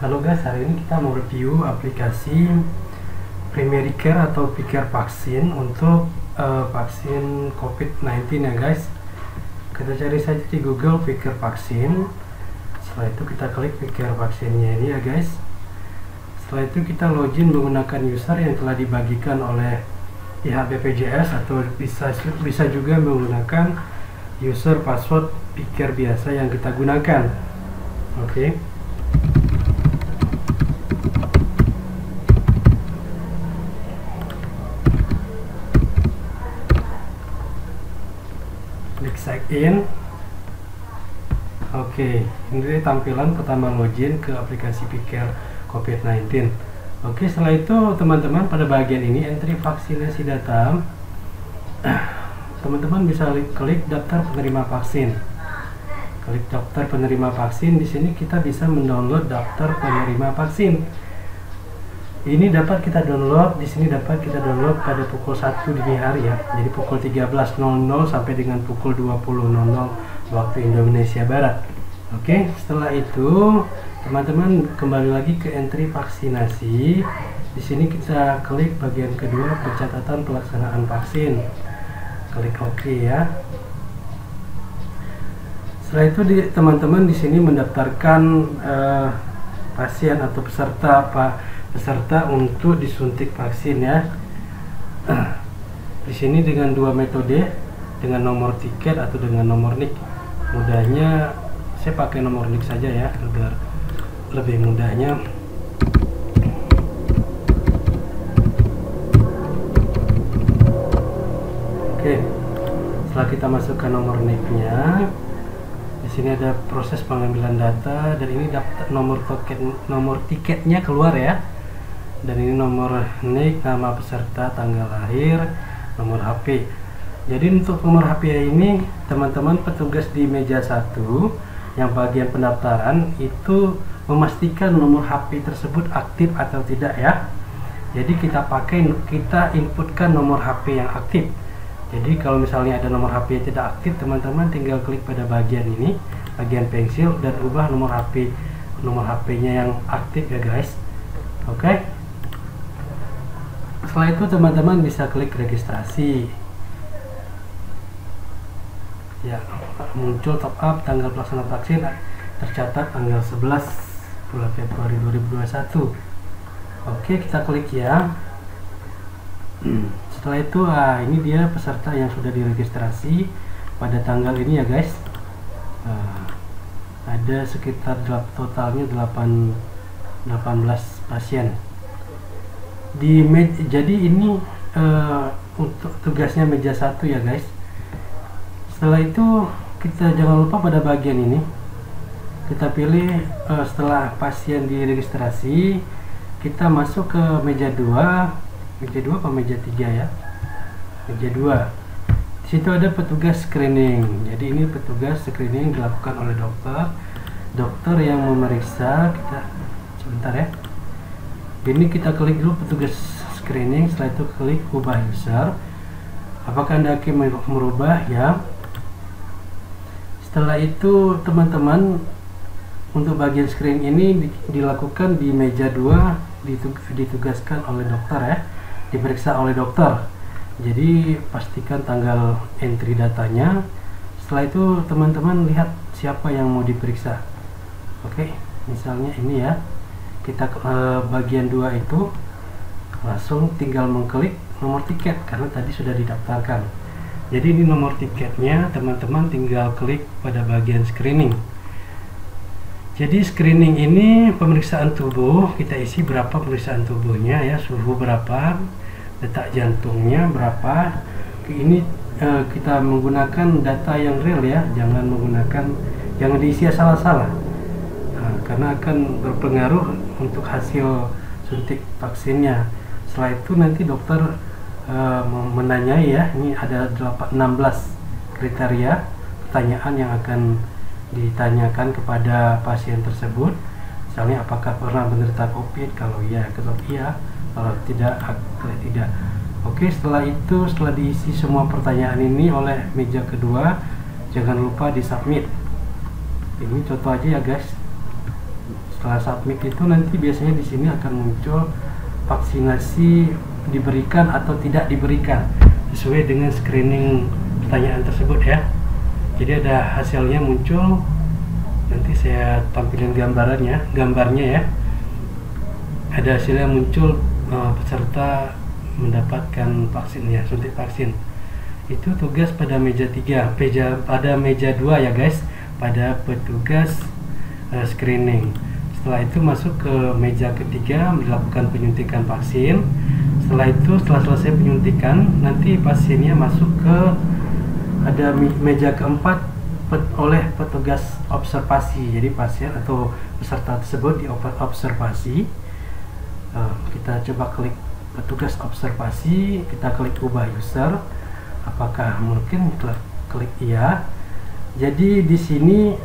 Halo guys, hari ini kita mau review aplikasi Primary Care atau Picare Vaksin untuk vaksin COVID-19 ya guys. Kita cari saja di Google Picare Vaksin. Setelah itu kita klik Picare Vaksinnya ini ya guys. Setelah itu kita login menggunakan user yang telah dibagikan oleh pihak BPJS, atau bisa juga menggunakan user password Picare biasa yang kita gunakan. Oke. Klik sign in. Oke, ini tampilan pertama login ke aplikasi Picare COVID-19. Oke, setelah itu teman-teman, pada bagian ini entry vaksinasi data, teman-teman bisa klik daftar penerima vaksin. Klik daftar penerima vaksin. Di sini kita bisa mendownload daftar penerima vaksin. Ini dapat kita download, di sini dapat kita download pada pukul 1 dini hari ya. Jadi pukul 13.00 sampai dengan pukul 20.00 waktu Indonesia Barat. Oke, setelah itu teman-teman kembali lagi ke entry vaksinasi. Di sini kita klik bagian kedua, pencatatan pelaksanaan vaksin. Klik OK ya. Setelah itu teman-teman di sini mendaftarkan pasien atau peserta untuk disuntik vaksin ya. Di sini dengan dua metode, dengan nomor tiket atau dengan nomor NIK. Mudahnya saya pakai nomor NIK saja ya, agar lebih mudahnya. Oke, setelah kita masukkan nomor NIK-nya, di sini ada proses pengambilan data, dan ini dapat nomor tiketnya keluar ya. Dan ini nomor NIK, nama peserta, tanggal lahir, nomor HP. Jadi untuk nomor HP ini teman-teman, petugas di meja 1 yang bagian pendaftaran itu memastikan nomor HP tersebut aktif atau tidak ya. Jadi kita inputkan nomor HP yang aktif. Jadi kalau misalnya ada nomor HP yang tidak aktif, teman-teman tinggal klik pada bagian ini, bagian pensil, dan ubah nomor HP-nya yang aktif ya guys. Oke. Setelah itu teman-teman bisa klik registrasi. Ya, muncul top up tanggal pelaksanaan vaksin tercatat tanggal 11 bulan Februari 2021. Oke, kita klik ya. Setelah itu ini dia peserta yang sudah diregistrasi pada tanggal ini ya guys. Ada sekitar totalnya 18 pasien. Jadi ini untuk tugasnya meja 1 ya guys. Setelah itu kita jangan lupa pada bagian ini kita pilih, setelah pasien diregistrasi kita masuk ke meja 2 apa meja 3 ya, meja 2. Di situ ada petugas screening. Jadi ini petugas screening dilakukan oleh dokter yang memeriksa kita. Sebentar ya. Ini kita klik dulu petugas screening. Setelah itu klik ubah user. Apakah Anda akan merubah ya. Setelah itu teman-teman, untuk bagian screening ini dilakukan di meja 2, ditugaskan oleh dokter ya, diperiksa oleh dokter. Jadi pastikan tanggal entry datanya. Setelah itu teman-teman lihat siapa yang mau diperiksa. Oke, misalnya ini ya, kita bagian 2 itu langsung tinggal mengklik nomor tiket karena tadi sudah didaftarkan. Jadi ini nomor tiketnya, teman-teman tinggal klik pada bagian screening. Jadi screening ini pemeriksaan tubuh, kita isi berapa pemeriksaan tubuhnya ya, suhu berapa, detak jantungnya berapa. Ini kita menggunakan data yang real ya, jangan diisi salah-salah. Karena akan berpengaruh untuk hasil suntik vaksinnya. Setelah itu nanti dokter menanyai ya, ini ada 16 kriteria pertanyaan yang akan ditanyakan kepada pasien tersebut. Misalnya apakah pernah menderita COVID, kalau iya kalau tidak tidak. Oke, setelah diisi semua pertanyaan ini oleh meja kedua, jangan lupa di submit. Ini contoh aja ya guys. Setelah submit itu nanti biasanya di sini akan muncul vaksinasi diberikan atau tidak diberikan sesuai dengan screening pertanyaan tersebut ya. Jadi ada hasilnya muncul, nanti saya tampilkan gambarnya ya. Ada hasilnya muncul, peserta mendapatkan vaksinnya, suntik vaksin. Itu tugas pada meja 3, pada meja 2 ya guys, pada petugas screening. Setelah itu masuk ke meja ketiga, dilakukan penyuntikan vaksin. Setelah itu, setelah selesai penyuntikan, nanti pasiennya masuk ke ada meja keempat oleh petugas observasi. Jadi pasien atau peserta tersebut diobservasi. Kita coba klik petugas observasi, kita klik ubah user. Apakah mungkin? Klik iya. Jadi di sini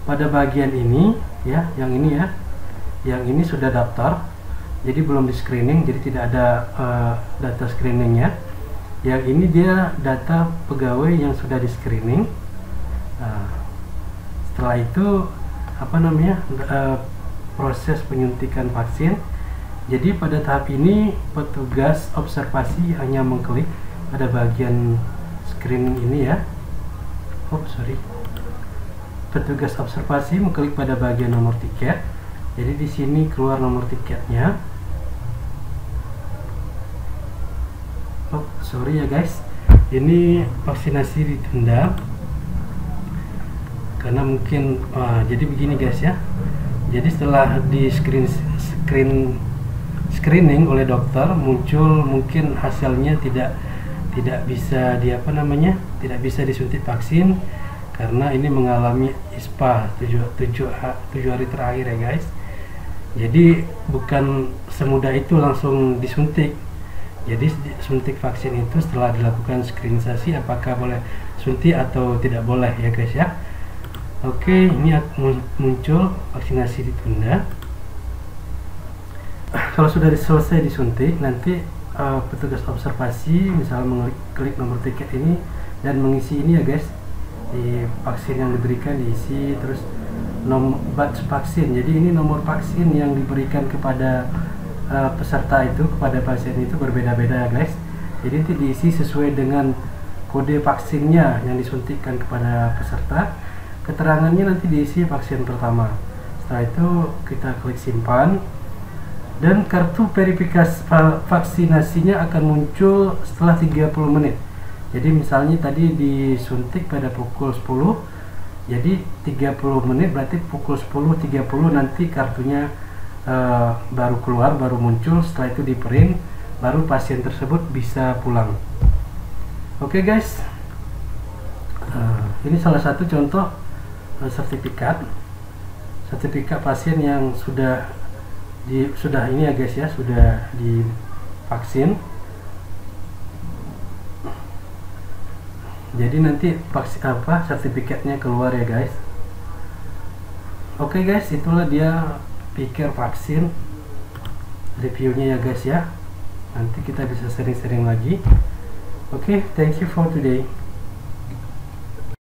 pada bagian ini ya, yang ini sudah daftar, jadi belum di screening, jadi tidak ada data screeningnya. Yang ini dia data pegawai yang sudah di screening. Setelah itu proses penyuntikan vaksin. Jadi pada tahap ini petugas observasi hanya mengklik pada bagian screening ini ya. Petugas observasi mengklik pada bagian nomor tiket. Jadi di sini keluar nomor tiketnya. Ya guys, ini vaksinasi ditunda karena mungkin jadi begini guys ya. Jadi setelah di screening oleh dokter, muncul mungkin hasilnya tidak bisa tidak bisa disuntik vaksin karena ini mengalami ISPA 7 hari terakhir ya guys. Jadi bukan semudah itu langsung disuntik. Jadi suntik vaksin itu setelah dilakukan screenisasi apakah boleh suntik atau tidak boleh ya guys ya. Oke, ini muncul vaksinasi ditunda. Kalau sudah selesai disuntik, nanti petugas observasi misalnya mengklik nomor tiket ini dan mengisi ini ya guys, di vaksin yang diberikan diisi, terus batch vaksin. Jadi ini nomor vaksin yang diberikan kepada peserta itu, kepada pasien itu berbeda-beda guys. Jadi nanti diisi sesuai dengan kode vaksinnya yang disuntikkan kepada peserta. Keterangannya nanti diisi vaksin pertama. Setelah itu kita klik simpan dan kartu verifikasi vaksinasinya akan muncul setelah 30 menit. Jadi misalnya tadi disuntik pada pukul 10, jadi 30 menit berarti pukul 10.30 nanti kartunya baru keluar, baru muncul. Setelah itu di print, baru pasien tersebut bisa pulang. Oke guys, ini salah satu contoh sertifikat pasien yang sudah ini ya guys ya, sudah divaksin. Jadi nanti sertifikatnya keluar ya guys. Oke guys, itulah dia pikir vaksin reviewnya ya guys ya. Nanti kita bisa sering-sering lagi. Oke, thank you for today.